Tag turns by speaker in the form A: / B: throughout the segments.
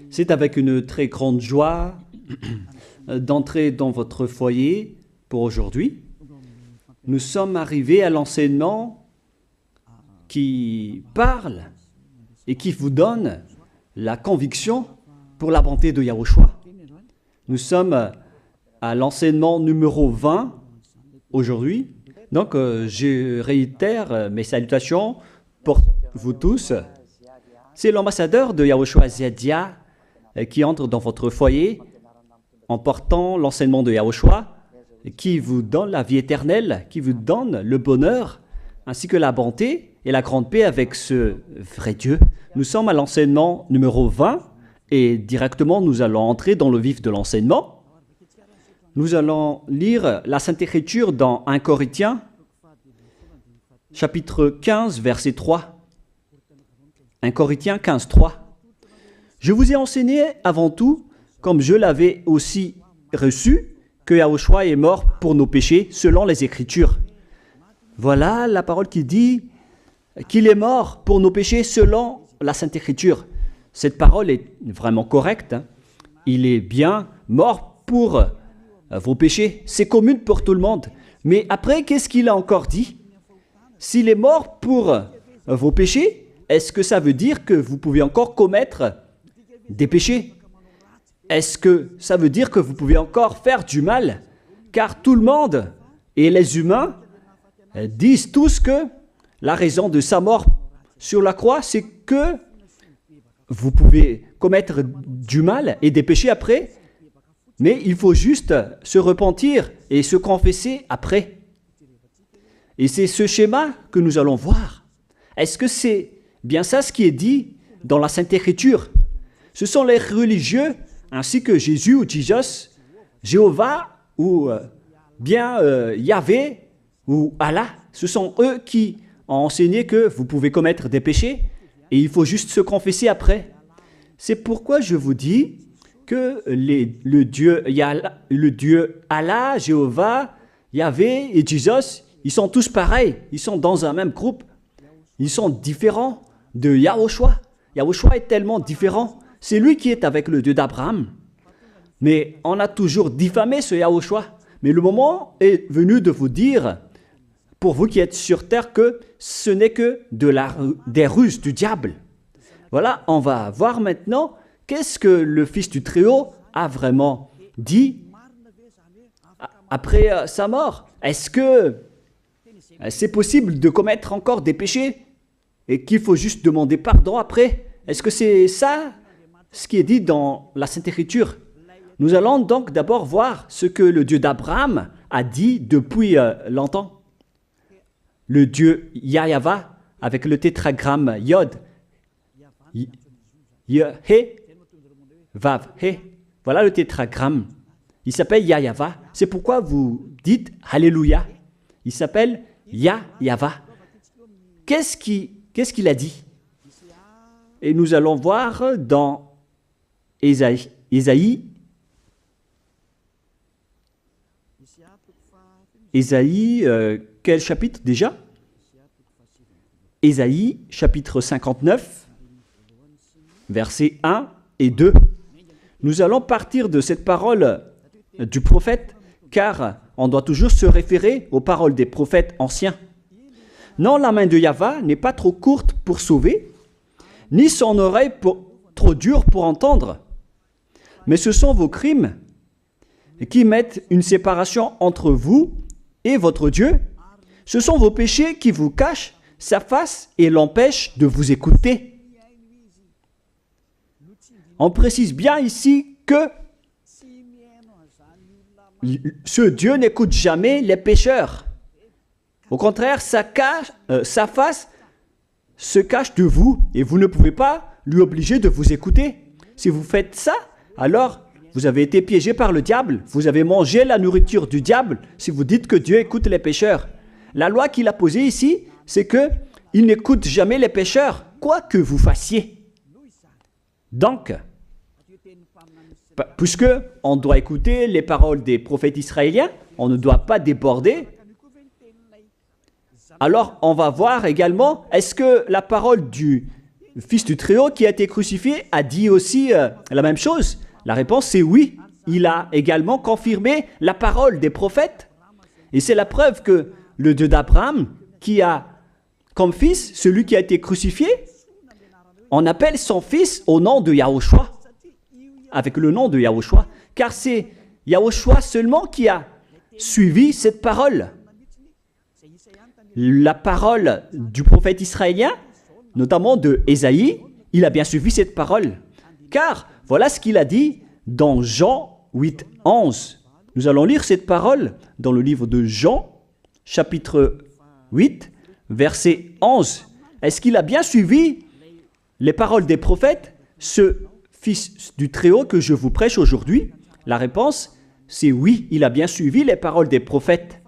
A: C'est avec une très grande joie d'entrer dans votre foyer pour aujourd'hui. Nous sommes arrivés à l'enseignement qui parle et qui vous donne la conviction pour la bonté de Yahushua. Nous sommes à l'enseignement numéro 20 aujourd'hui. Donc, je réitère mes salutations pour vous tous. C'est l'ambassadeur de Yahushua Zedia qui entre dans votre foyer en portant l'enseignement de Yahushua qui vous donne la vie éternelle, qui vous donne le bonheur ainsi que la bonté et la grande paix avec ce vrai Dieu. Nous sommes à l'enseignement numéro 20 et directement nous allons entrer dans le vif de l'enseignement. Nous allons lire la Sainte Écriture dans 1 Corinthiens, chapitre 15, verset 3. 1 Corinthiens 15, 3. Je vous ai enseigné avant tout, comme je l'avais aussi reçu, que Yahushua est mort pour nos péchés selon les Écritures. Voilà la parole qui dit qu'il est mort pour nos péchés selon la Sainte Écriture. Cette parole est vraiment correcte. Il est bien mort pour vos péchés. C'est commun pour tout le monde. Mais après, qu'est-ce qu'il a encore dit? S'il est mort pour vos péchés, est-ce que ça veut dire que vous pouvez encore commettre des péchés? Est-ce que ça veut dire que vous pouvez encore faire du mal? Car tout le monde et les humains disent tous que la raison de sa mort sur la croix, c'est que vous pouvez commettre du mal et des péchés après, mais il faut juste se repentir et se confesser après. Et c'est ce schéma que nous allons voir. Est-ce que c'est bien ça ce qui est dit dans la Sainte Écriture? Ce sont les religieux, ainsi que Jésus ou Jesus, Jéhovah ou bien Yahvé ou Allah. Ce sont eux qui ont enseigné que vous pouvez commettre des péchés et il faut juste se confesser après. C'est pourquoi je vous dis que le Dieu Allah, Jéhovah, Yahvé et Jesus, ils sont tous pareils. Ils sont dans un même groupe. Ils sont différents de Yahushua. Yahushua est tellement différent. C'est lui qui est avec le Dieu d'Abraham. Mais on a toujours diffamé ce Yahushua. Mais le moment est venu de vous dire, pour vous qui êtes sur terre, que ce n'est que des ruses du diable. Voilà, on va voir maintenant qu'est-ce que le Fils du Très-Haut a vraiment dit après sa mort. Est-ce que c'est possible de commettre encore des péchés et qu'il faut juste demander pardon après? Est-ce que c'est ça ce qui est dit dans la Sainte Écriture? Nous allons donc d'abord voir ce que le Dieu d'Abraham a dit depuis longtemps. Le Dieu Yahva avec le tétragramme Yod. He, Vav, He. Voilà le tétragramme. Il s'appelle Yahva. C'est pourquoi vous dites Alléluia. Il s'appelle Yahva. Qu'est-ce qu'il a dit? Et nous allons voir dans Ésaïe, quel chapitre déjà? Ésaïe, chapitre 59, versets 1 et 2. Nous allons partir de cette parole du prophète, car on doit toujours se référer aux paroles des prophètes anciens. Non, la main de Yahva n'est pas trop courte pour sauver, ni son oreille trop dure pour entendre. Mais ce sont vos crimes qui mettent une séparation entre vous et votre Dieu. Ce sont vos péchés qui vous cachent sa face et l'empêchent de vous écouter. On précise bien ici que ce Dieu n'écoute jamais les pécheurs. Au contraire, sa face se cache de vous et vous ne pouvez pas lui obliger de vous écouter. Si vous faites ça, alors vous avez été piégé par le diable. Vous avez mangé la nourriture du diable si vous dites que Dieu écoute les pécheurs. La loi qu'il a posée ici, c'est qu'il n'écoute jamais les pécheurs, quoi que vous fassiez. Donc, puisque on doit écouter les paroles des prophètes israéliens, on ne doit pas déborder. Alors, on va voir également, est-ce que la parole du Fils du Très-Haut qui a été crucifié a dit aussi la même chose? La réponse c'est oui. Il a également confirmé la parole des prophètes. Et c'est la preuve que le Dieu d'Abraham, qui a comme fils celui qui a été crucifié, on appelle son fils au nom de Yahushua, avec le nom de Yahushua, car c'est Yahushua seulement qui a suivi cette parole. La parole du prophète israélien, notamment de Ésaïe, il a bien suivi cette parole. Car voilà ce qu'il a dit dans Jean 8, 11. Nous allons lire cette parole dans le livre de Jean, chapitre 8, verset 11. Est-ce qu'il a bien suivi les paroles des prophètes, ce Fils du Très-Haut que je vous prêche aujourd'hui? La réponse, c'est oui, il a bien suivi les paroles des prophètes.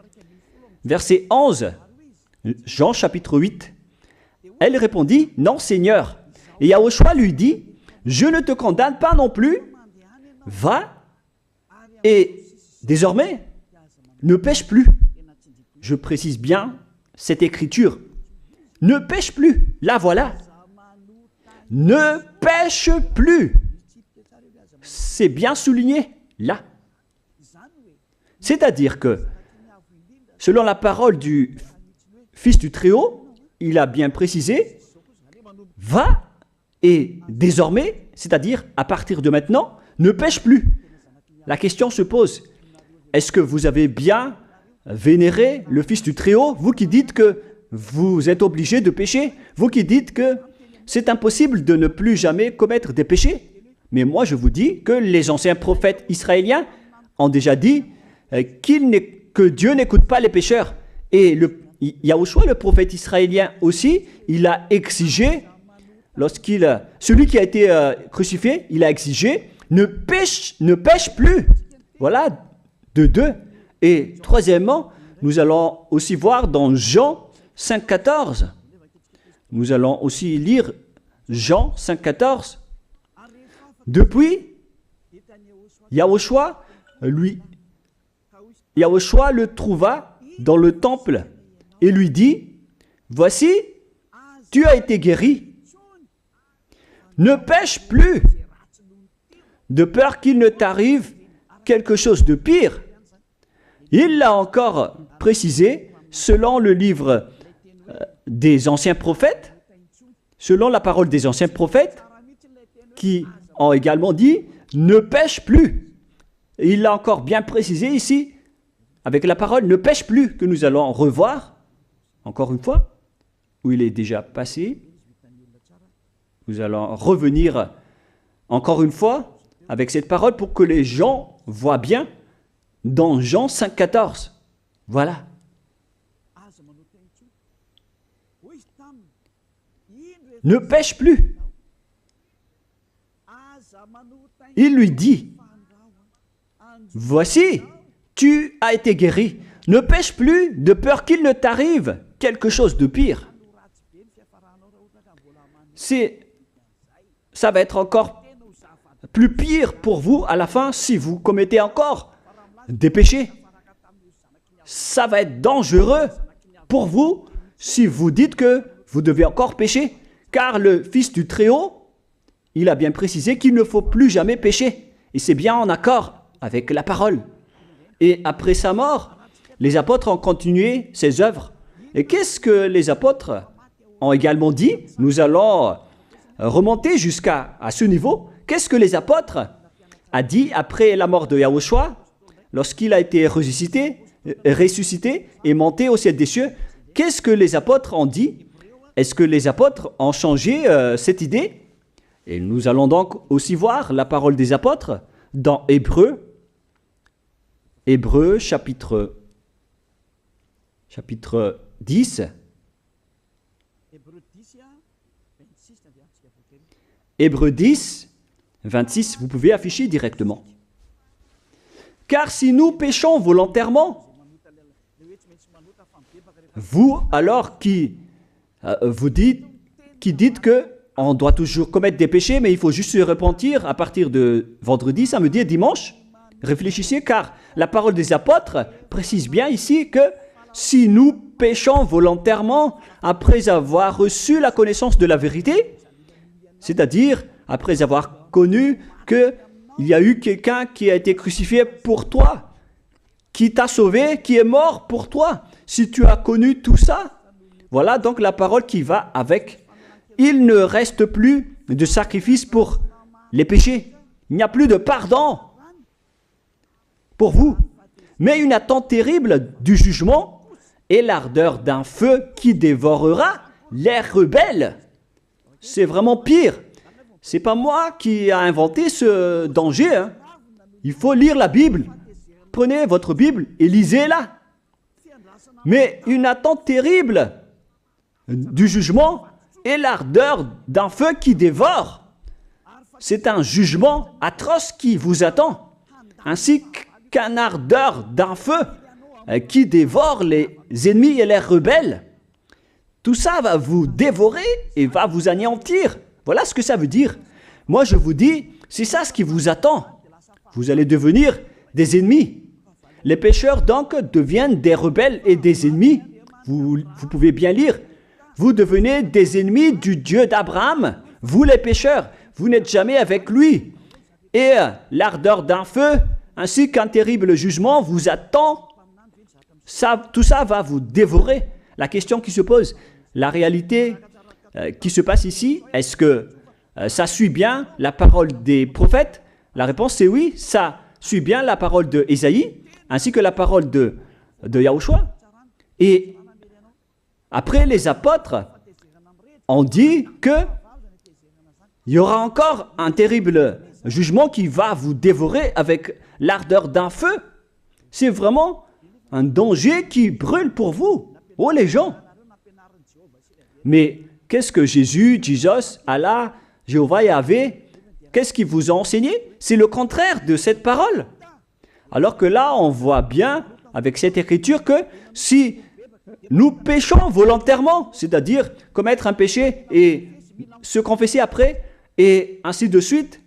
A: Verset 11, Jean chapitre 8. Elle répondit, non Seigneur. Et Yahushua lui dit, je ne te condamne pas non plus. Va et désormais, ne pêche plus. Je précise bien cette écriture. Ne pêche plus. Là, voilà. Ne pêche plus. C'est bien souligné, là. C'est-à-dire que, selon la parole du Fils du Très-Haut, il a bien précisé, va et désormais, c'est-à-dire à partir de maintenant, ne pêche plus. La question se pose, est-ce que vous avez bien vénéré le Fils du Très-Haut, vous qui dites que vous êtes obligé de pécher, vous qui dites que c'est impossible de ne plus jamais commettre des péchés? Mais moi je vous dis que les anciens prophètes israéliens ont déjà dit que Dieu n'écoute pas les pécheurs. Et Yahushua, le prophète israélien aussi, il a exigé, celui qui a été crucifié, il a exigé, ne pêche plus. Voilà, de deux. Et troisièmement, nous allons aussi voir dans Jean 5,14. Nous allons aussi lire Jean 5,14. Depuis, Yahushua le trouva dans le temple et lui dit, voici, tu as été guéri. Ne pêche plus, de peur qu'il ne t'arrive quelque chose de pire. Il l'a encore précisé selon le livre des anciens prophètes, selon la parole des anciens prophètes, qui ont également dit « ne pêche plus ». Il l'a encore bien précisé ici, avec la parole « ne pêche plus » que nous allons revoir, encore une fois, où il est déjà passé. Nous allons revenir encore une fois avec cette parole pour que les gens voient bien dans Jean 5,14. Voilà. Ne pêche plus. Il lui dit, voici, tu as été guéri. Ne pêche plus de peur qu'il ne t'arrive quelque chose de pire. Ça va être encore plus pire pour vous à la fin si vous commettez encore des péchés. Ça va être dangereux pour vous si vous dites que vous devez encore pécher. Car le Fils du Très-Haut, il a bien précisé qu'il ne faut plus jamais pécher. Et c'est bien en accord avec la parole. Et après sa mort, les apôtres ont continué ses œuvres. Et qu'est-ce que les apôtres ont également dit? Nous allons remonter jusqu'à ce niveau. Qu'est-ce que les apôtres ont dit après la mort de Yahushua, lorsqu'il a été ressuscité et monté au ciel des cieux? Qu'est-ce que les apôtres ont dit? Est-ce que les apôtres ont changé cette idée? Et nous allons donc aussi voir la parole des apôtres dans Hébreux chapitre 10. Hébreux 10, 26, vous pouvez afficher directement. Car si nous péchons volontairement, vous alors qui dites que on doit toujours commettre des péchés, mais il faut juste se repentir à partir de vendredi, samedi et dimanche. Réfléchissez, car la parole des apôtres précise bien ici que si nous péchons volontairement après avoir reçu la connaissance de la vérité, C'est-à-dire, après avoir connu qu'il y a eu quelqu'un qui a été crucifié pour toi, qui t'a sauvé, qui est mort pour toi. Si tu as connu tout ça, voilà donc la parole qui va avec. Il ne reste plus de sacrifice pour les péchés. Il n'y a plus de pardon pour vous. Mais une attente terrible du jugement et l'ardeur d'un feu qui dévorera les rebelles. C'est vraiment pire. C'est pas moi qui ai inventé ce danger. Hein. Il faut lire la Bible. Prenez votre Bible et lisez-la. Mais une attente terrible du jugement et l'ardeur d'un feu qui dévore. C'est un jugement atroce qui vous attend, ainsi qu'un ardeur d'un feu qui dévore les ennemis et les rebelles. Tout ça va vous dévorer et va vous anéantir. Voilà ce que ça veut dire. Moi, je vous dis, c'est ça ce qui vous attend. Vous allez devenir des ennemis. Les pécheurs, donc, deviennent des rebelles et des ennemis. Vous pouvez bien lire. Vous devenez des ennemis du Dieu d'Abraham. Vous, les pécheurs, vous n'êtes jamais avec lui. Et l'ardeur d'un feu, ainsi qu'un terrible jugement, vous attend. Tout ça va vous dévorer. La question qui se pose, la réalité qui se passe ici, est-ce que ça suit bien la parole des prophètes? La réponse c'est oui, ça suit bien la parole de Ésaïe, ainsi que la parole de Yahushua. Et après, les apôtres ont dit qu'il y aura encore un terrible jugement qui va vous dévorer avec l'ardeur d'un feu. C'est vraiment un danger qui brûle pour vous. Oh les gens! Mais qu'est-ce que Jésus, Allah, Jéhovah, Yahvé, qu'est-ce qu'ils vous ont enseigné? C'est le contraire de cette parole. Alors que là, on voit bien avec cette écriture que si nous péchons volontairement, c'est-à-dire commettre un péché et se confesser après, et ainsi de suite,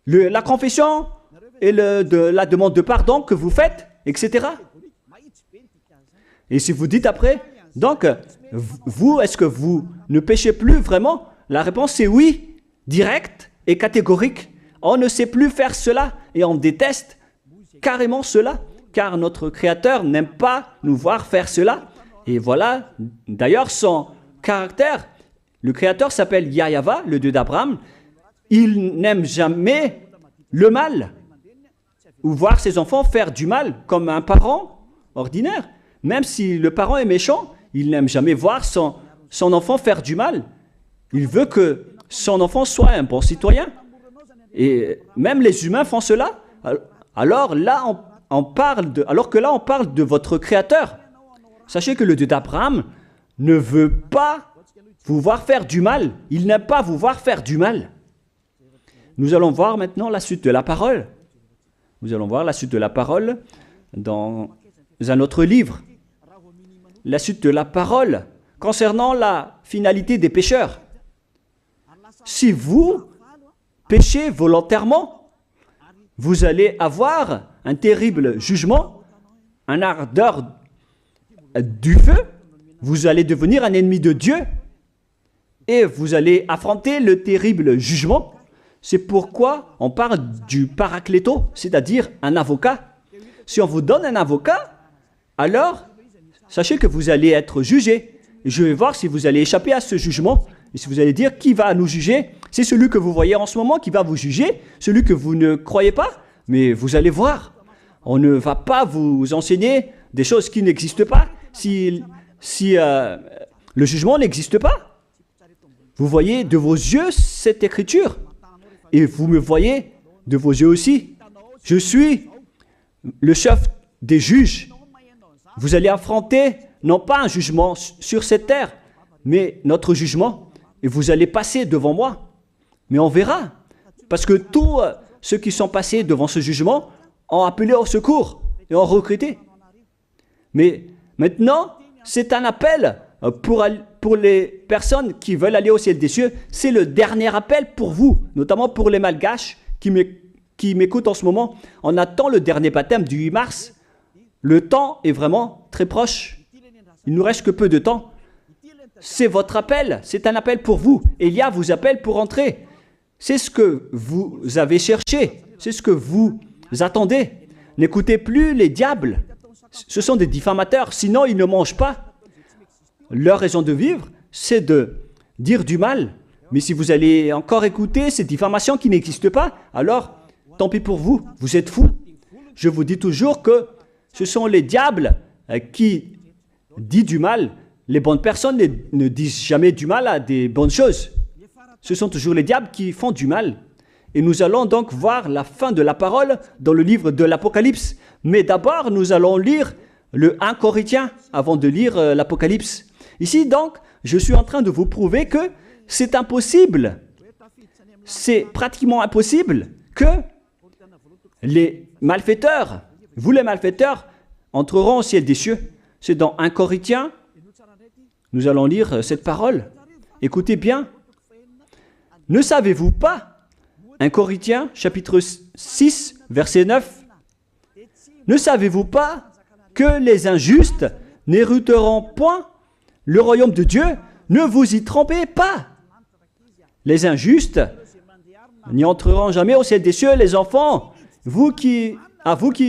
A: la confession et la demande de pardon que vous faites, etc. Et si vous dites après, donc, vous, est-ce que vous ne péchez plus vraiment? La réponse c'est oui, directe et catégorique. On ne sait plus faire cela et on déteste carrément cela, car notre Créateur n'aime pas nous voir faire cela. Et voilà, d'ailleurs, son caractère, le Créateur s'appelle Yahva, le Dieu d'Abraham. Il n'aime jamais le mal, ou voir ses enfants faire du mal, comme un parent ordinaire. Même si le parent est méchant, il n'aime jamais voir son enfant faire du mal. Il veut que son enfant soit un bon citoyen. Et même les humains font cela. Alors que là, on parle de votre Créateur. Sachez que le Dieu d'Abraham ne veut pas vous voir faire du mal. Il n'aime pas vous voir faire du mal. Nous allons voir maintenant la suite de la parole. Nous allons voir la suite de la parole dans un autre livre. La suite de la parole concernant la finalité des pécheurs. Si vous péchez volontairement, vous allez avoir un terrible jugement, un ardeur du feu, vous allez devenir un ennemi de Dieu et vous allez affronter le terrible jugement. C'est pourquoi on parle du paracléto, c'est-à-dire un avocat. Si on vous donne un avocat, alors sachez que vous allez être jugé. Je vais voir si vous allez échapper à ce jugement. Et si vous allez dire qui va nous juger, c'est celui que vous voyez en ce moment qui va vous juger, celui que vous ne croyez pas. Mais vous allez voir, on ne va pas vous enseigner des choses qui n'existent pas si le jugement n'existe pas. Vous voyez de vos yeux cette écriture et vous me voyez de vos yeux aussi. Je suis le chef des juges. Vous allez affronter non pas un jugement sur cette terre, mais notre jugement. Et vous allez passer devant moi. Mais on verra. Parce que tous ceux qui sont passés devant ce jugement ont appelé au secours et ont recruté. Mais maintenant, c'est un appel pour les personnes qui veulent aller au ciel des cieux. C'est le dernier appel pour vous, notamment pour les Malgaches qui m'écoutent en ce moment. On attend le dernier baptême du 8 mars. Le temps est vraiment très proche. Il ne nous reste que peu de temps. c'est votre appel, c'est un appel pour vous. Élia vous appelle pour entrer. C'est ce que vous avez cherché, c'est ce que vous attendez. N'écoutez plus les diables, ce sont des diffamateurs, sinon ils ne mangent pas. Leur raison de vivre, c'est de dire du mal. Mais si vous allez encore écouter ces diffamations qui n'existent pas, alors tant pis pour vous, vous êtes fous. Je vous dis toujours que ce sont les diables qui disent du mal. Les bonnes personnes ne disent jamais du mal à des bonnes choses. Ce sont toujours les diables qui font du mal. Et nous allons donc voir la fin de la parole dans le livre de l'Apocalypse. Mais d'abord, nous allons lire le 1 Corinthiens avant de lire l'Apocalypse. Ici, donc, je suis en train de vous prouver que c'est impossible. C'est pratiquement impossible que les malfaiteurs, vous les malfaiteurs, entreront au ciel des cieux. C'est dans 1 Corinthiens, nous allons lire cette parole. Écoutez bien. Ne savez-vous pas, 1 Corinthiens, chapitre 6, verset 9, ne savez-vous pas que les injustes n'hériteront point le royaume de Dieu? Ne vous y trompez pas. Les injustes n'y entreront jamais au ciel des cieux. Les enfants, vous qui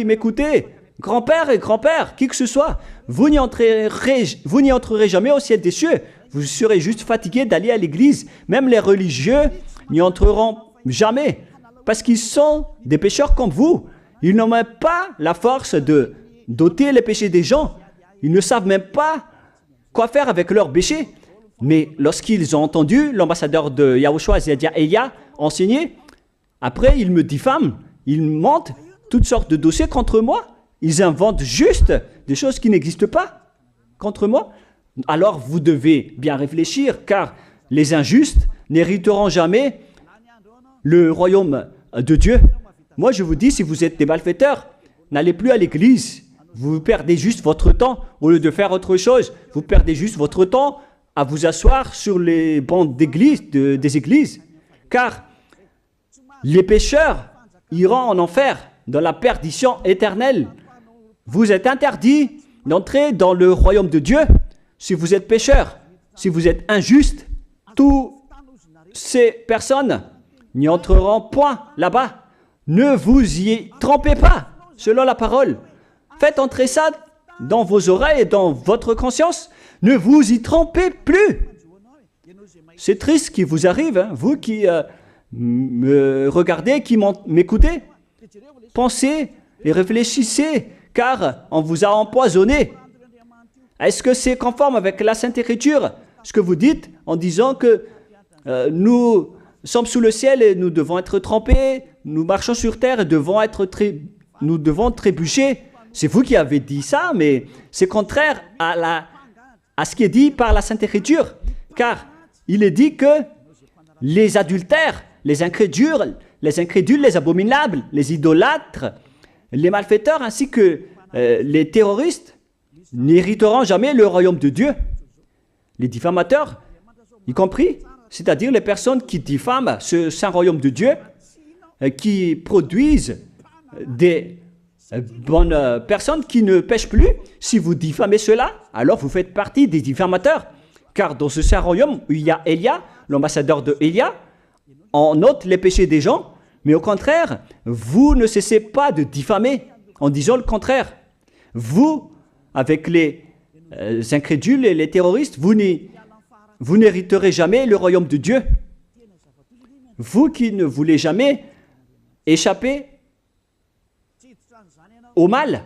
A: m'écoutez, grand-père et grand-père, qui que ce soit, vous n'y entrerez jamais au ciel des cieux. Vous serez juste fatigués d'aller à l'église. Même les religieux n'y entreront jamais parce qu'ils sont des pécheurs comme vous. Ils n'ont même pas la force de d'ôter les péchés des gens. Ils ne savent même pas quoi faire avec leurs péchés. Mais lorsqu'ils ont entendu l'ambassadeur de Yahushua, c'est-à-dire Elia, enseigner, après ils me diffament, ils montent toutes sortes de dossiers contre moi. Ils inventent juste des choses qui n'existent pas contre moi. Alors vous devez bien réfléchir, car les injustes n'hériteront jamais le royaume de Dieu. Moi je vous dis, si vous êtes des malfaiteurs, n'allez plus à l'église. Vous perdez juste votre temps. Au lieu de faire autre chose, vous perdez juste votre temps à vous asseoir sur les bancs d'église, des églises. Car les pécheurs iront en enfer, dans la perdition éternelle. Vous êtes interdit d'entrer dans le royaume de Dieu si vous êtes pécheur, si vous êtes injuste. Toutes ces personnes n'y entreront point là-bas. Ne vous y trompez pas, selon la parole. Faites entrer ça dans vos oreilles et dans votre conscience. Ne vous y trompez plus. C'est triste ce qui vous arrive, hein, vous qui me regardez, qui m'écoutez. Pensez et réfléchissez, car on vous a empoisonné. Est-ce que c'est conforme avec la Sainte Écriture, ce que vous dites en disant que nous sommes sous le ciel et nous devons être trempés, nous marchons sur terre et nous devons trébucher? C'est vous qui avez dit ça, mais c'est contraire à ce qui est dit par la Sainte Écriture, car il est dit que les adultères, les incrédules, les abominables, les idolâtres, les malfaiteurs ainsi que les terroristes n'hériteront jamais le royaume de Dieu. Les diffamateurs, y compris, c'est-à-dire les personnes qui diffament ce saint royaume de Dieu, qui produisent des bonnes personnes qui ne pêchent plus. Si vous diffamez cela, alors vous faites partie des diffamateurs. Car dans ce saint royaume où il y a Elia, l'ambassadeur de Elia, on ôte les péchés des gens, mais au contraire, vous ne cessez pas de diffamer en disant le contraire. Vous, avec les incrédules et les terroristes, vous n'hériterez jamais le royaume de Dieu. Vous qui ne voulez jamais échapper au mal,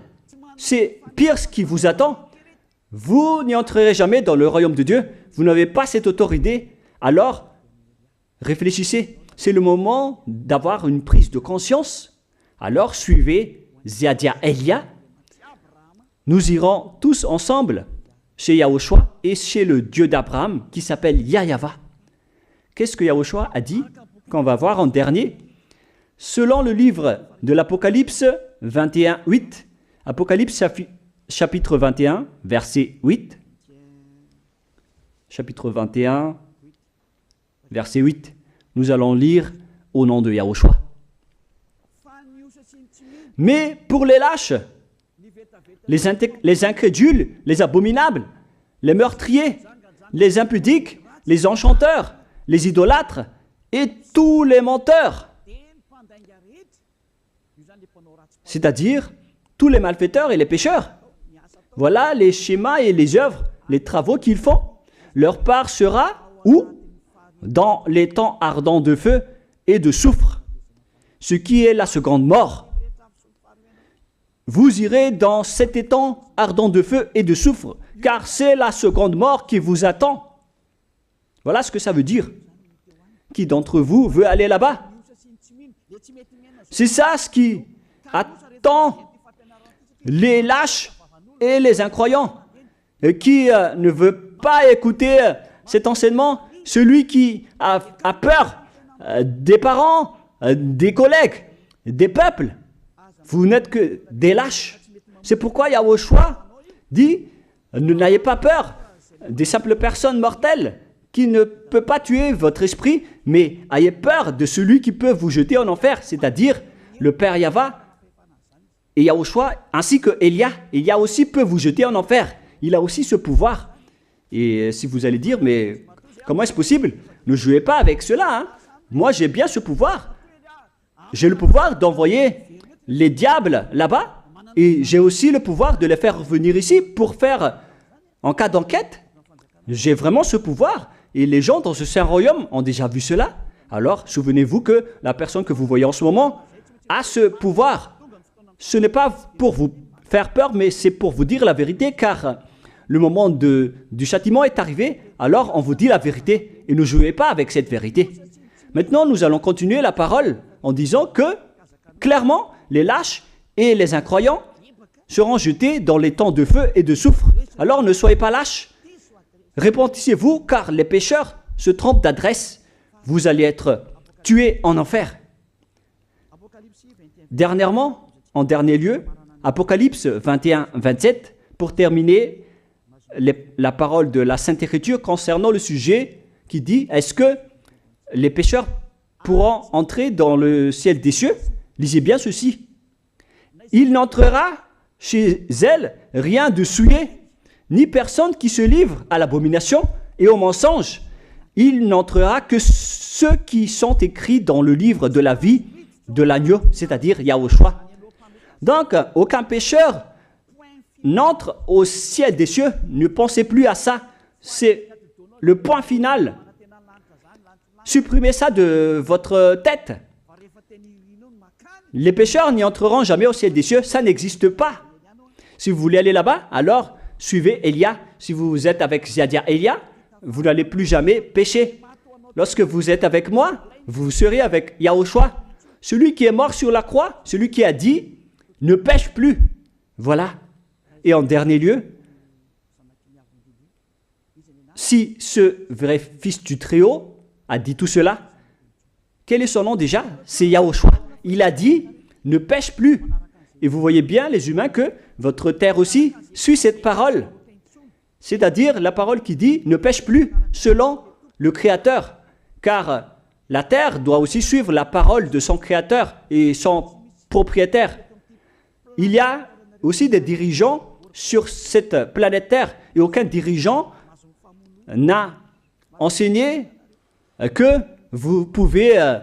A: c'est pire ce qui vous attend. Vous n'y entrerez jamais dans le royaume de Dieu. Vous n'avez pas cette autorité. Alors, réfléchissez. C'est le moment d'avoir une prise de conscience. Alors, suivez Zeadia Elia. Nous irons tous ensemble chez Yahushua et chez le Dieu d'Abraham qui s'appelle Yahava. Qu'est-ce que Yahushua a dit qu'on va voir en dernier? Selon le livre de l'Apocalypse 21, 8, Apocalypse chapitre 21, verset 8. Chapitre 21, verset 8. Nous allons lire au nom de Yahushua. Mais pour les lâches, les incrédules, les abominables, les meurtriers, les impudiques, les enchanteurs, les idolâtres et tous les menteurs. C'est-à-dire tous les malfaiteurs et les pécheurs. Voilà les schémas et les œuvres, les travaux qu'ils font. Leur part sera où? Dans les temps ardents de feu et de soufre, ce qui est la seconde mort. Vous irez dans cet étang ardent de feu et de soufre, car c'est la seconde mort qui vous attend. Voilà ce que ça veut dire. Qui d'entre vous veut aller là-bas? C'est ça ce qui attend les lâches et les incroyants. Et qui ne veut pas écouter cet enseignement, celui qui a peur des parents, des collègues, des peuples. Vous n'êtes que des lâches. C'est pourquoi Yahushua dit, n'ayez pas peur des simples personnes mortelles qui ne peut pas tuer votre esprit, mais ayez peur de celui qui peut vous jeter en enfer, c'est-à-dire le Père Yahva et Yahushua, ainsi que Elia. Elia aussi peut vous jeter en enfer. Il a aussi ce pouvoir. Et si vous allez dire, mais comment est-ce possible? Ne jouez pas avec cela. Hein? Moi, j'ai bien ce pouvoir. J'ai le pouvoir d'envoyer les diables là-bas. Et j'ai aussi le pouvoir de les faire revenir ici pour faire, en cas d'enquête. J'ai vraiment ce pouvoir. Et les gens dans ce saint royaume ont déjà vu cela. Alors, souvenez-vous que la personne que vous voyez en ce moment a ce pouvoir. Ce n'est pas pour vous faire peur, mais c'est pour vous dire la vérité, car le moment du châtiment est arrivé, alors on vous dit la vérité, et ne jouez pas avec cette vérité. Maintenant, nous allons continuer la parole en disant que, clairement, les lâches et les incroyants seront jetés dans les temps de feu et de soufre. Alors ne soyez pas lâches. Répentissez-vous, car les pécheurs se trompent d'adresse. Vous allez être tués en enfer. Dernièrement, en dernier lieu, Apocalypse 21-27, pour terminer la parole de la Sainte Écriture concernant le sujet qui dit, est-ce que les pécheurs pourront entrer dans le ciel des cieux? Lisez bien ceci. Il n'entrera chez elle rien de souillé, ni personne qui se livre à l'abomination et au mensonge. Il n'entrera que ceux qui sont écrits dans le livre de la vie de l'agneau, c'est-à-dire Yahushua. Donc, aucun pécheur n'entre au ciel des cieux. Ne pensez plus à ça. C'est le point final. Supprimez ça de votre tête. Les pécheurs n'y entreront jamais au ciel des cieux. Ça n'existe pas. Si vous voulez aller là-bas, alors suivez Elia. Si vous êtes avec Ziadia Elia, vous n'allez plus jamais pécher. Lorsque vous êtes avec moi, vous serez avec Yahushua. Celui qui est mort sur la croix, celui qui a dit, ne pêche plus. Voilà. Et en dernier lieu, si ce vrai fils du Très-Haut a dit tout cela, quel est son nom déjà? C'est Yahushua. Il a dit, ne pêche plus. Et vous voyez bien, les humains, que votre terre aussi suit cette parole. C'est-à-dire la parole qui dit, ne pêche plus, selon le Créateur. Car la terre doit aussi suivre la parole de son Créateur et son propriétaire. Il y a aussi des dirigeants sur cette planète Terre et aucun dirigeant n'a enseigné que vous pouvez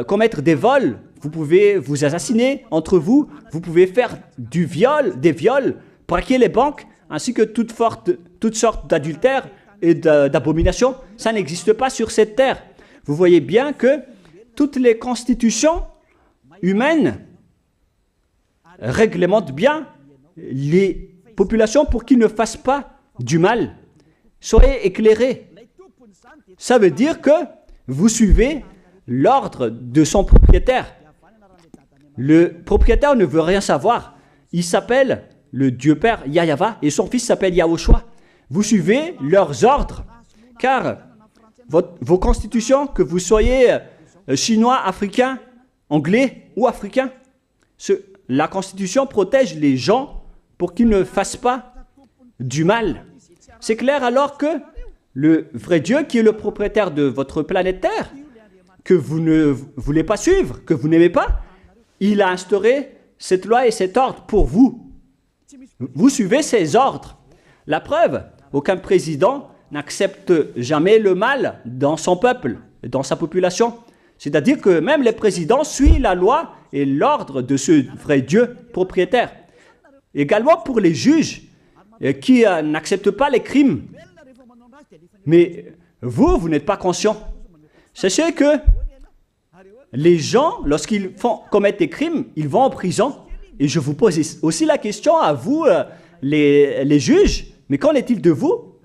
A: commettre des vols, vous pouvez vous assassiner entre vous, vous pouvez faire des viols, braquer les banques, ainsi que toutes sortes d'adultères et d'abominations. Ça n'existe pas sur cette terre. Vous voyez bien que toutes les constitutions humaines réglementent bien les populations pour qu'ils ne fassent pas du mal. Soyez éclairés. Ça veut dire que vous suivez l'ordre de son propriétaire. Le propriétaire ne veut rien savoir. Il s'appelle le Dieu Père Yahva et son fils s'appelle Yahushua. Vous suivez leurs ordres, car vos constitutions, que vous soyez chinois, africain, anglais ou africain, la constitution protège les gens pour qu'ils ne fassent pas du mal. C'est clair alors que le vrai Dieu, qui est le propriétaire de votre planète Terre, que vous ne voulez pas suivre, que vous n'aimez pas, il a instauré cette loi et cet ordre pour vous. Vous suivez ces ordres. La preuve, aucun président n'accepte jamais le mal dans son peuple, dans sa population. C'est-à-dire que même les présidents suivent la loi et l'ordre de ce vrai Dieu propriétaire. Également pour les juges qui n'acceptent pas les crimes. Mais vous n'êtes pas conscient. Sachez que les gens, lorsqu'ils commettent des crimes, ils vont en prison. Et je vous pose aussi la question à vous, les juges, mais qu'en est-il de vous?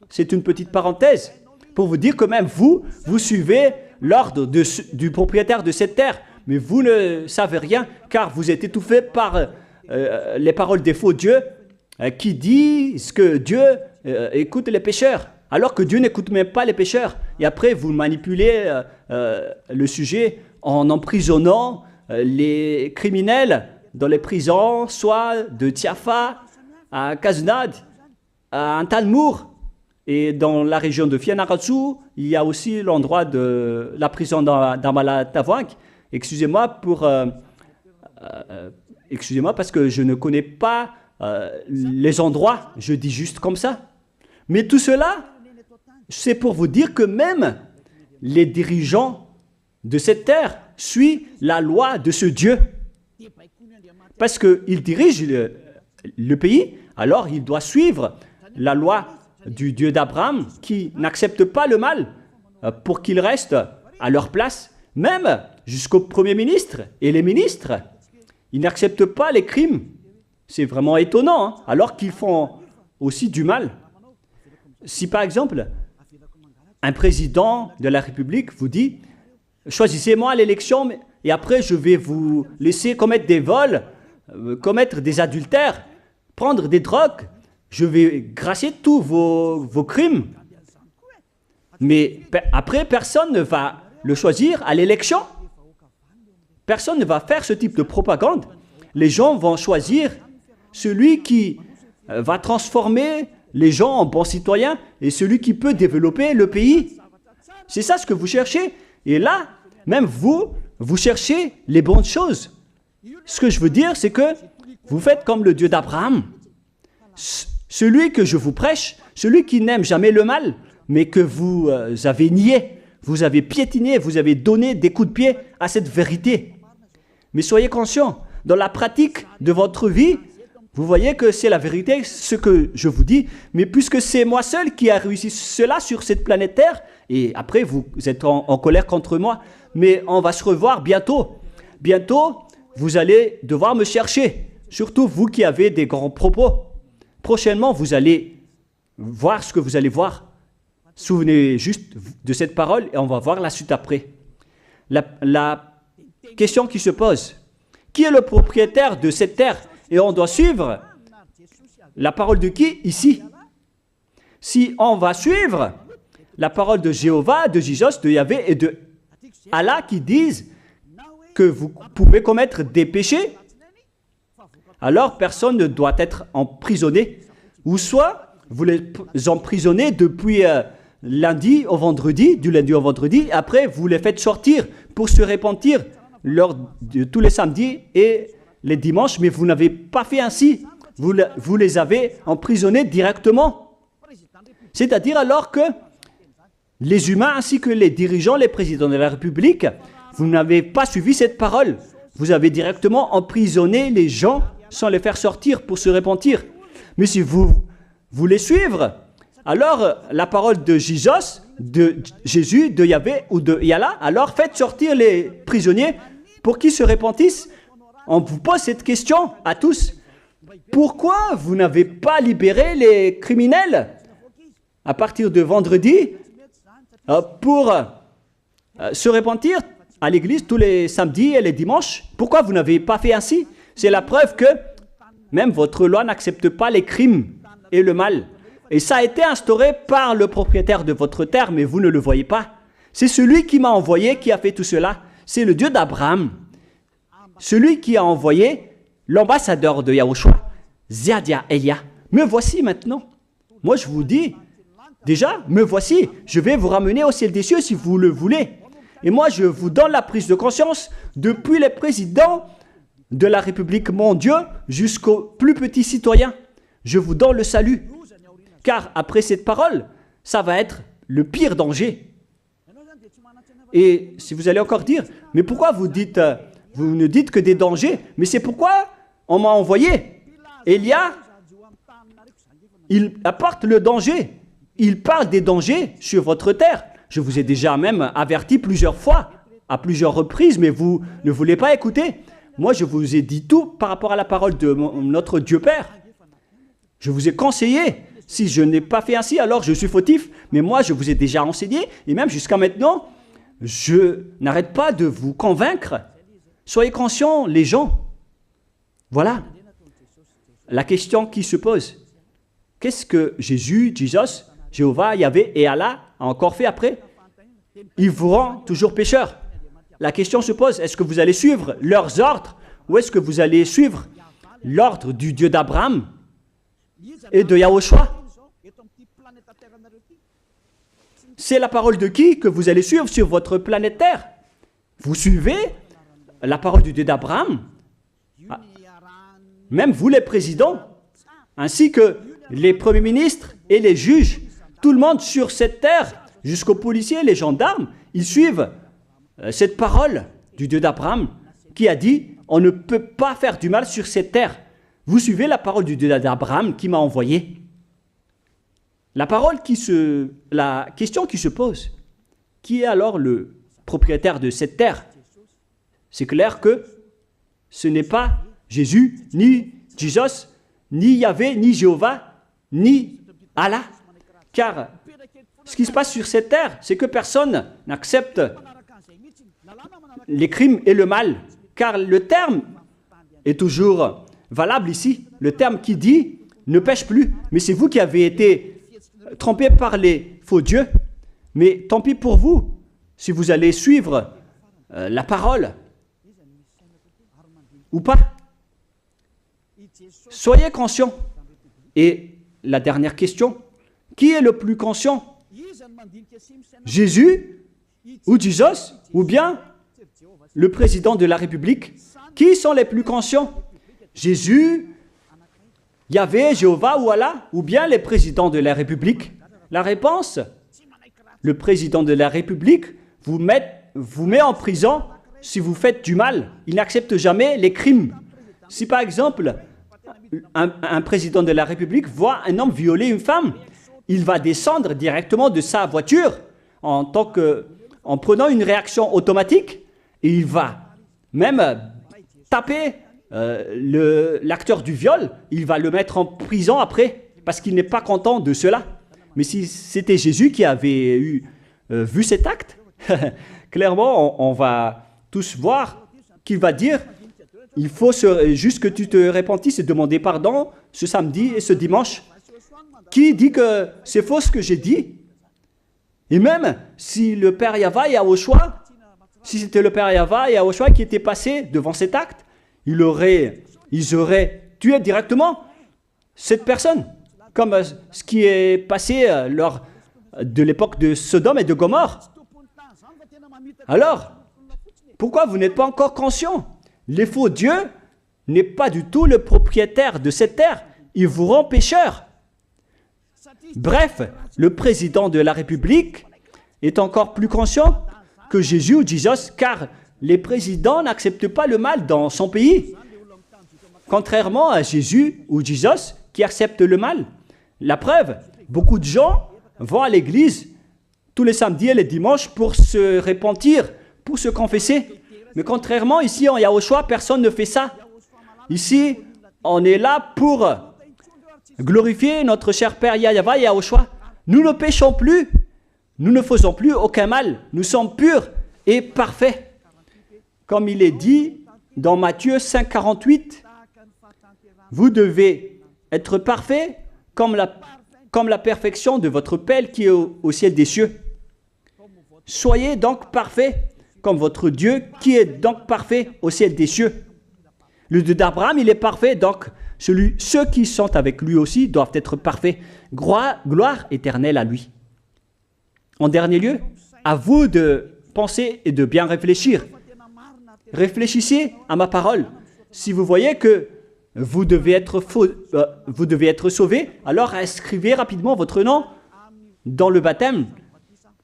A: C'est une petite parenthèse pour vous dire que même vous suivez l'ordre du propriétaire de cette terre, mais vous ne savez rien car vous êtes étouffé par les paroles des faux dieux qui disent que Dieu écoute les pécheurs, alors que Dieu n'écoute même pas les pécheurs. Et après, vous manipulez le sujet en emprisonnant les criminels dans les prisons, soit de Tiafa à Kaznad, à Antalmour. Et dans la région de Fianarantsoa, il y a aussi l'endroit de la prison d'Amala-Tavoink. Excusez-moi parce que je ne connais pas les endroits, je dis juste comme ça. Mais tout cela, c'est pour vous dire que même les dirigeants de cette terre suivent la loi de ce Dieu. Parce qu'il dirige le pays, alors il doit suivre la loi du Dieu d'Abraham qui n'accepte pas le mal pour qu'ils restent à leur place, même jusqu'au Premier ministre et les ministres. Ils n'acceptent pas les crimes. C'est vraiment étonnant, hein, alors qu'ils font aussi du mal. Si par exemple, un président de la République vous dit « Choisissez-moi à l'élection et après je vais vous laisser commettre des vols, commettre des adultères, prendre des drogues, je vais gracier tous vos crimes. » Mais après, personne ne va le choisir à l'élection. Personne ne va faire ce type de propagande. Les gens vont choisir celui qui va transformer les gens en bons citoyens et celui qui peut développer le pays. C'est ça ce que vous cherchez. Et là, même vous cherchez les bonnes choses. Ce que je veux dire, c'est que vous faites comme le Dieu d'Abraham. Celui que je vous prêche, celui qui n'aime jamais le mal, mais que vous avez nié, vous avez piétiné, vous avez donné des coups de pied à cette vérité. Mais soyez conscients, dans la pratique de votre vie, vous voyez que c'est la vérité, ce que je vous dis, mais puisque c'est moi seul qui a réussi cela sur cette planète Terre, et après vous êtes en colère contre moi, mais on va se revoir bientôt. Bientôt, vous allez devoir me chercher, surtout vous qui avez des grands propos. Prochainement, vous allez voir ce que vous allez voir. Souvenez juste de cette parole et on va voir la suite après. La question qui se pose, qui est le propriétaire de cette terre? Et on doit suivre la parole de qui ici? Si on va suivre la parole de Jéhovah, de Jésus, de Yahvé et de Allah qui disent que vous pouvez commettre des péchés, alors personne ne doit être emprisonné. Ou soit vous les emprisonnez depuis lundi au vendredi, du lundi au vendredi, après vous les faites sortir pour se repentir lors de tous les samedis et les dimanches, mais vous n'avez pas fait ainsi. Vous les avez emprisonnés directement. C'est-à-dire alors que les humains ainsi que les dirigeants, les présidents de la République, vous n'avez pas suivi cette parole. Vous avez directement emprisonné les gens sans les faire sortir pour se repentir. Mais si vous voulez suivre, alors la parole de Jésus, de Yahvé ou de Yallah, alors faites sortir les prisonniers pour qu'ils se repentissent. On vous pose cette question à tous. Pourquoi vous n'avez pas libéré les criminels à partir de vendredi pour se repentir à l'église tous les samedis et les dimanches? Pourquoi vous n'avez pas fait ainsi? C'est la preuve que même votre loi n'accepte pas les crimes et le mal. Et ça a été instauré par le propriétaire de votre terre, mais vous ne le voyez pas. C'est celui qui m'a envoyé qui a fait tout cela. C'est le Dieu d'Abraham. Celui qui a envoyé l'ambassadeur de Yahushua, Ziadia Elia. Me voici maintenant. Moi je vous dis, déjà, me voici. Je vais vous ramener au ciel des cieux si vous le voulez. Et moi je vous donne la prise de conscience depuis les présidents de la République, mon Dieu, jusqu'aux plus petits citoyens. Je vous donne le salut. Car après cette parole, ça va être le pire danger. Et si vous allez encore dire, mais pourquoi vous ne dites que des dangers? Mais c'est pourquoi on m'a envoyé. Élia, il apporte le danger. Il parle des dangers sur votre terre. Je vous ai déjà même averti plusieurs fois, à plusieurs reprises, mais vous ne voulez pas écouter. Moi, je vous ai dit tout par rapport à la parole de notre Dieu Père. Je vous ai conseillé. Si je n'ai pas fait ainsi, alors je suis fautif. Mais moi, je vous ai déjà enseigné. Et même jusqu'à maintenant, je n'arrête pas de vous convaincre. Soyez conscients, les gens. Voilà la question qui se pose. Qu'est-ce que Jésus, Jéhovah, Yahvé et Allah a encore fait après? Il vous rend toujours pécheur. La question se pose, est-ce que vous allez suivre leurs ordres ou est-ce que vous allez suivre l'ordre du Dieu d'Abraham et de Yahushua? C'est la parole de qui que vous allez suivre sur votre planète Terre? Vous suivez la parole du Dieu d'Abraham? Même vous les présidents, ainsi que les premiers ministres et les juges, tout le monde sur cette terre, jusqu'aux policiers, les gendarmes, ils suivent cette parole du Dieu d'Abraham qui a dit, on ne peut pas faire du mal sur cette terre. Vous suivez la parole du Dieu d'Abraham qui m'a envoyé. La question qui se pose, qui est alors le propriétaire de cette terre? C'est clair que ce n'est pas Jésus, ni Jesus, ni Yahvé, ni Jéhovah, ni Allah. Car ce qui se passe sur cette terre, c'est que personne n'accepte les crimes et le mal. Car le terme est toujours valable ici. Le terme qui dit « ne pêche plus ». Mais c'est vous qui avez été trompés par les faux dieux. Mais tant pis pour vous, si vous allez suivre la parole ou pas. Soyez conscients. Et la dernière question, qui est le plus conscient? Jésus ou Jesus ou bien le président de la République? Qui sont les plus conscients? Jésus, Yahvé, Jéhovah ou Allah ou bien les présidents de la République? La réponse, le président de la République vous met en prison si vous faites du mal. Il n'accepte jamais les crimes. Si par exemple, un président de la République voit un homme violer une femme, il va descendre directement de sa voiture en prenant une réaction automatique et il va même taper l'acteur du viol, il va le mettre en prison après parce qu'il n'est pas content de cela. Mais si c'était Jésus qui avait vu cet acte, clairement on va tous voir qu'il va dire il faut juste que tu te repentisses et demander pardon ce samedi et ce dimanche. Qui dit que c'est faux ce que j'ai dit? Et même si le Père Yahvé et Yahushua, si c'était le Père Yahvé et Yahushua qui était passé devant cet acte, ils auraient tué directement cette personne, comme ce qui est passé lors de l'époque de Sodome et de Gomorrhe. Alors, pourquoi vous n'êtes pas encore conscient? Les faux dieux n'est pas du tout le propriétaire de cette terre. Il vous rend pécheur. Bref, le président de la République est encore plus conscient que Jésus ou Jesus, car les présidents n'acceptent pas le mal dans son pays. Contrairement à Jésus ou Jesus qui acceptent le mal. La preuve, beaucoup de gens vont à l'église tous les samedis et les dimanches pour se repentir, pour se confesser. Mais contrairement, ici en Yahushua, personne ne fait ça. Ici, on est là pour glorifier notre cher Père Yahvé et Yahushua. Nous ne péchons plus, nous ne faisons plus aucun mal. Nous sommes purs et parfaits. Comme il est dit dans Matthieu 5, 48, vous devez être parfaits comme la perfection de votre Père qui est au ciel des cieux. Soyez donc parfaits comme votre Dieu qui est donc parfait au ciel des cieux. Le Dieu d'Abraham, il est parfait, donc ceux qui sont avec lui aussi doivent être parfaits. Gloire éternelle à lui. En dernier lieu, à vous de penser et de bien réfléchir. Réfléchissez à ma parole. Si vous voyez que vous devez être sauvés, alors inscrivez rapidement votre nom dans le baptême,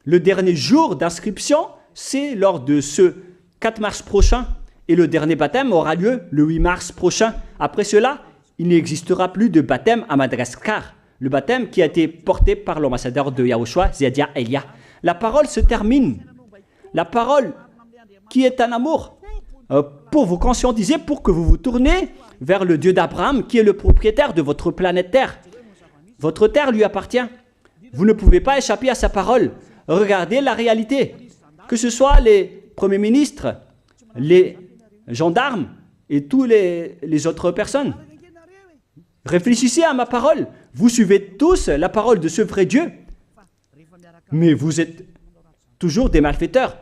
A: le dernier jour d'inscription, c'est lors de ce 4 mars prochain. Et le dernier baptême aura lieu le 8 mars prochain. Après cela, il n'existera plus de baptême à Madagascar. Le baptême qui a été porté par l'ambassadeur de Yahushua, Zedia Elia. La parole se termine. La parole qui est un amour pour vous conscientiser, pour que vous vous tournez vers le Dieu d'Abraham qui est le propriétaire de votre planète Terre. Votre terre lui appartient. Vous ne pouvez pas échapper à sa parole. Regardez la réalité. Que ce soit les premiers ministres, les gendarmes et tous les autres personnes. Réfléchissez à ma parole. Vous suivez tous la parole de ce vrai Dieu. Mais vous êtes toujours des malfaiteurs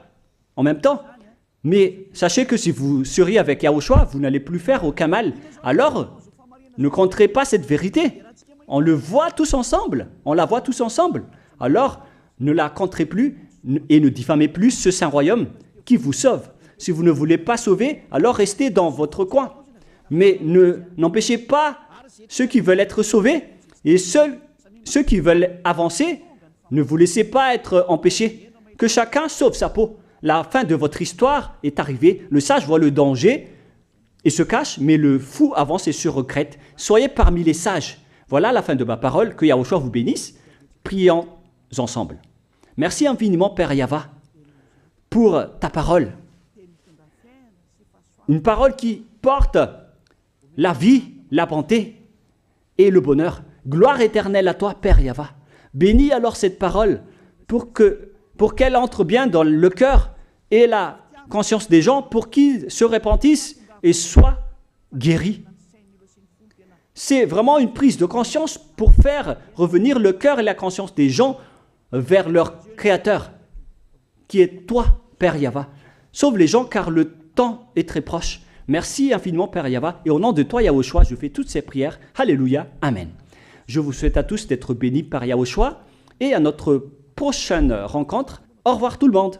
A: en même temps. Mais sachez que si vous seriez avec Yahushua, vous n'allez plus faire aucun mal. Alors, ne compterez pas cette vérité. On le voit tous ensemble. On la voit tous ensemble. Alors, ne la compterez plus et ne diffamez plus ce saint royaume qui vous sauve. Si vous ne voulez pas sauver, alors restez dans votre coin. Mais n'empêchez pas ceux qui veulent être sauvés et ceux qui veulent avancer, ne vous laissez pas être empêchés. Que chacun sauve sa peau. La fin de votre histoire est arrivée. Le sage voit le danger et se cache, mais le fou avance et se regrette. Soyez parmi les sages. Voilà la fin de ma parole. Que Yahushua vous bénisse. Prions ensemble. Merci infiniment, Père Yahva, pour ta parole. Une parole qui porte la vie, la bonté et le bonheur. Gloire éternelle à toi, Père Yahva. Bénis alors cette parole pour qu'elle entre bien dans le cœur et la conscience des gens pour qu'ils se repentissent et soient guéris. C'est vraiment une prise de conscience pour faire revenir le cœur et la conscience des gens vers leur Créateur, qui est toi, Père Yahva. Sauve les gens car le temps est très proche. Merci infiniment, Père Yahva. Et au nom de toi, Yahushua, je fais toutes ces prières. Alléluia. Amen. Je vous souhaite à tous d'être bénis par Yahushua et à notre prochaine rencontre. Au revoir tout le monde.